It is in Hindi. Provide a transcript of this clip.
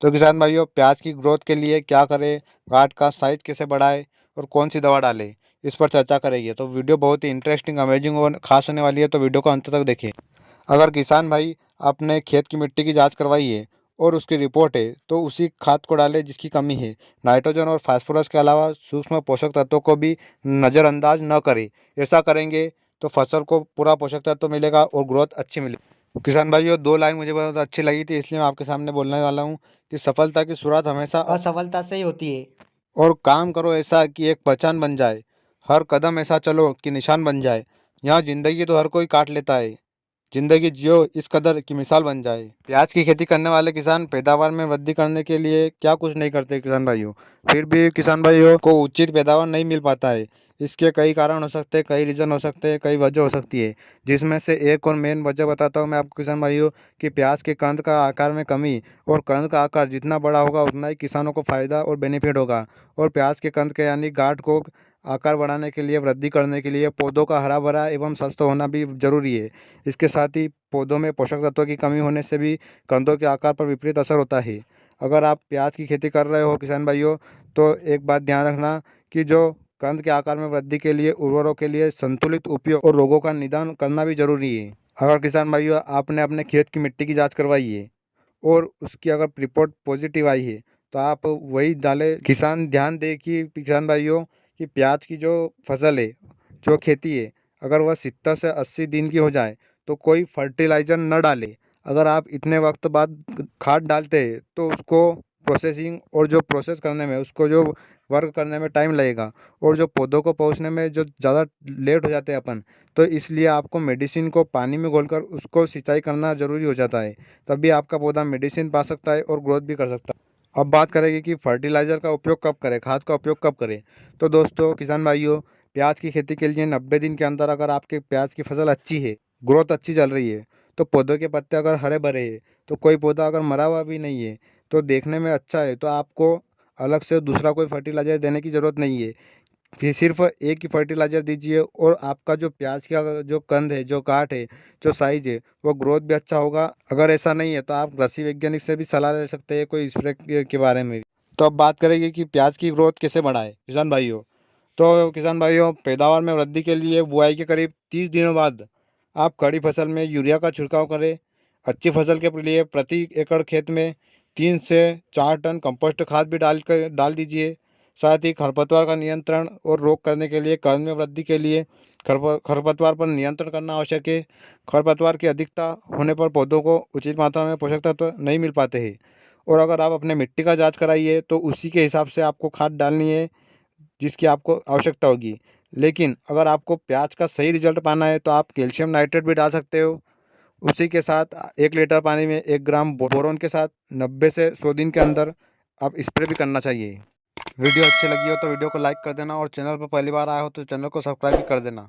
तो किसान भाइयों, प्याज की ग्रोथ के लिए क्या करें, गांठ का साइज कैसे बढ़ाएं और कौन सी दवा डालें, इस पर चर्चा करेंगे। तो वीडियो बहुत ही इंटरेस्टिंग, अमेजिंग और खास होने वाली है, तो वीडियो को अंत तक देखें। अगर किसान भाई अपने खेत की मिट्टी की जांच करवाई है और उसकी रिपोर्ट है, तो उसी खाद को डालें जिसकी कमी है। नाइट्रोजन और फास्फोरस के अलावा सूक्ष्म पोषक तत्वों को भी नज़रअंदाज न करें। ऐसा करेंगे तो फसल को पूरा पोषक तत्व मिलेगा और ग्रोथ अच्छी मिलेगी। किसान भाइयों, दो लाइन मुझे बहुत अच्छी लगी थी, इसलिए मैं आपके सामने बोलने वाला हूँ कि सफलता की शुरुआत हमेशा असफलता से ही होती है। और काम करो ऐसा कि एक पहचान बन जाए। हर कदम ऐसा चलो कि निशान बन जाए। यहाँ जिंदगी तो हर कोई काट लेता है, जिंदगी जियो इस कदर की मिसाल बन जाए। प्याज की खेती करने वाले किसान पैदावार में वृद्धि करने के लिए क्या कुछ नहीं करते किसान भाइयों, फिर भी किसान भाइयों को उचित पैदावार नहीं मिल पाता है। इसके कई कारण हो सकते हैं, कई रीज़न हो सकते हैं, कई वजह हो सकती है। जिसमें से एक और मेन वजह बताता हूँ मैं आपको किसान भाइयों, कि प्याज के कंद का आकार में कमी। और कंद का आकार जितना बड़ा होगा उतना ही किसानों को फ़ायदा और बेनिफिट होगा। और प्याज के कंद के यानी गांठ को आकार बढ़ाने के लिए, वृद्धि करने के लिए पौधों का हरा भरा एवं स्वस्थ होना भी जरूरी है। इसके साथ ही पौधों में पोषक तत्वों की कमी होने से भी कंदों के आकार पर विपरीत असर होता है। अगर आप प्याज की खेती कर रहे हो किसान भाइयों, तो एक बात ध्यान रखना कि जो कंद के आकार में वृद्धि के लिए उर्वरकों के लिए संतुलित उपयोग और रोगों का निदान करना भी जरूरी है। अगर किसान भाइयों आपने अपने खेत की मिट्टी की जांच करवाई है और उसकी अगर रिपोर्ट पॉजिटिव आई है, तो आप वही डालें। किसान ध्यान दे कि किसान भाइयों कि प्याज की जो फसल है, जो खेती है, अगर वह 70 से 80 दिन की हो जाए तो कोई फर्टिलाइज़र न डालें। अगर आप इतने वक्त बाद खाद डालते हैं तो उसको प्रोसेसिंग और जो प्रोसेस करने में, उसको जो वर्क करने में टाइम लगेगा, और जो पौधों को पहुंचने में जो ज़्यादा लेट हो जाते हैं अपन, तो इसलिए आपको मेडिसिन को पानी में घोलकर उसको सिंचाई करना ज़रूरी हो जाता है। तभी आपका पौधा मेडिसिन पा सकता है और ग्रोथ भी कर सकता है। अब बात करेंगे कि फर्टिलाइज़र का उपयोग कब करें, खाद का उपयोग कब करें। तो दोस्तों किसान भाइयों, प्याज की खेती के लिए 90 दिन के अंदर अगर आपके प्याज की फसल अच्छी है, ग्रोथ अच्छी चल रही है, तो पौधों के पत्ते अगर हरे भरे हैं, तो कोई पौधा अगर मरा हुआ भी नहीं है, तो देखने में अच्छा है, तो आपको अलग से दूसरा कोई फर्टिलाइज़र देने की ज़रूरत नहीं है। फिर सिर्फ एक ही फर्टिलाइज़र दीजिए और आपका जो प्याज का जो कंद है, जो गांठ है, जो साइज है, वो ग्रोथ भी अच्छा होगा। अगर ऐसा नहीं है तो आप कृषि वैज्ञानिक से भी सलाह ले सकते हैं, कोई स्प्रे के बारे में भी। तो अब बात करेंगे कि प्याज की ग्रोथ कैसे बढ़ाएं किसान भाइयों। तो किसान भाइयों, पैदावार में वृद्धि के लिए बुआई के करीब 30 दिनों बाद आप खड़ी फसल में यूरिया का छिड़काव करें। अच्छी फसल के लिए प्रति एकड़ खेत में 3 से 4 टन कंपोस्ट खाद भी डाल दीजिए। साथ ही खरपतवार का नियंत्रण और रोक करने के लिए, कद में वृद्धि के लिए खरपतवार पर नियंत्रण करना आवश्यक है। खरपतवार की अधिकता होने पर पौधों को उचित मात्रा में पोषक तत्व नहीं मिल पाते हैं। और अगर आप अपने मिट्टी का जांच कराइए तो उसी के हिसाब से आपको खाद डालनी है जिसकी आपको आवश्यकता होगी। लेकिन अगर आपको प्याज का सही रिजल्ट पाना है तो आप कैल्शियम नाइट्रेट भी डाल सकते हो। उसी के साथ 1 लीटर पानी में 1 ग्राम बोरोन के साथ 90 से 100 दिन के अंदर आप स्प्रे भी करना चाहिए। वीडियो अच्छी लगी हो तो वीडियो को लाइक कर देना, और चैनल पर पहली बार आया हो तो चैनल को सब्सक्राइब भी कर देना।